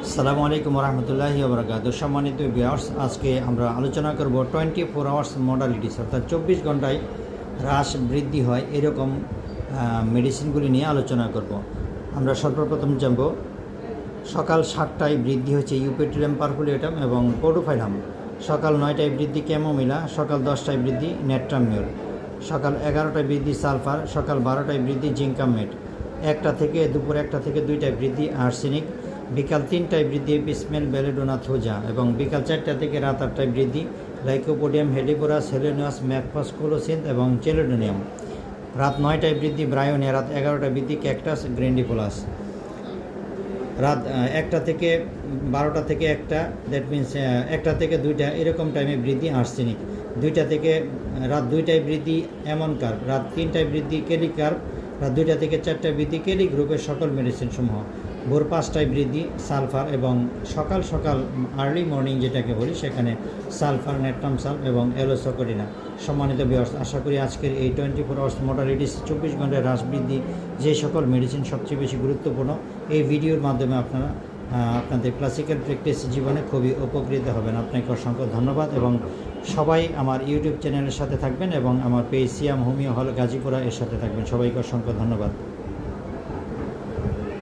আসসালামু আলাইকুম রহমতুল্লাহি ওবরাকাতুহু। সম্মানিত ভিউয়ার্স, আজকে আমরা আলোচনা করব 24 আওয়ার্স মডালিটিস, অর্থাৎ 24 ঘন্টায় হ্রাস বৃদ্ধি হয় এরকম মেডিসিনগুলি নিয়ে আলোচনা করব। আমরা সর্বপ্রথম জানব সকাল 7টায় বৃদ্ধি হচ্ছে ইউপেট্রিয়াম পারফুলেটাম এবং পোডোফাইলাম, সকাল 9টায় বৃদ্ধি ক্যামোমিলা, সকাল 10টায় বৃদ্ধি নেট্রামিউর, সকাল 11টায় বৃদ্ধি সালফার, সকাল 12টায় বৃদ্ধি জিঙ্কামেট, দুপুর 1টা থেকে 2টায় বৃদ্ধি আর্সেনিক, বিকাল 3টায় বৃদ্ধি বিসমেল বেলেডোনা থোজা এবং বিকাল 4টা থেকে রাত 8টায় বৃদ্ধি লাইকোপোডিয়াম হেডিবোরাস, হেলেনিয়াস, ম্যাকফাস, কোলোসিন্থ এবং চেলোডোনিয়াম, রাত 9টায় বৃদ্ধি ব্রায়োনিয়া, রাত 11টায় বৃদ্ধি ক্যাকটাস গ্র্যান্ডিফোলাস, রাত 1টা থেকে 12টা থেকে 1টা, দ্যাট মিনস 1টা থেকে 2টা এরকম টাইমে বৃদ্ধি আর্সেনিক, 2টা থেকে রাত 2টায় বৃদ্ধি অ্যামনকার্প, রাত 3টায় বৃদ্ধি কেলিকার্প, রাত 2টা থেকে 4টায় বৃদ্ধি কেলি গ্রুপের সকল মেডিসিনসমূহ, ভোর 5টায় বৃদ্ধি সালফার এবং সকাল আর্লি মর্নিং যেটাকে বলি সেখানে সালফার, নেট্রামসাল এবং অ্যালোসকোডিনা। সম্মানিত ভিউয়ার্স, আশা করি আজকের এই 24 আওয়ার্স মডালিটিস 24 ঘন্টায় হ্রাস বৃদ্ধি যে সকল মেডিসিন সবচেয়ে বেশি গুরুত্বপূর্ণ, এই ভিডিওর মাধ্যমে আপনারা আপনাদের ক্লাসিক্যাল প্র্যাকটিস জীবনে খুবই উপকৃত হবেন। আপনাকে অসংখ্য ধন্যবাদ এবং সবাই আমার ইউটিউব চ্যানেলের সাথে থাকবেন এবং আমার পেজ সিয়াম হোমিও হল গাজীপুরা এর সাথে থাকবেন। সবাইকে অসংখ্য ধন্যবাদ।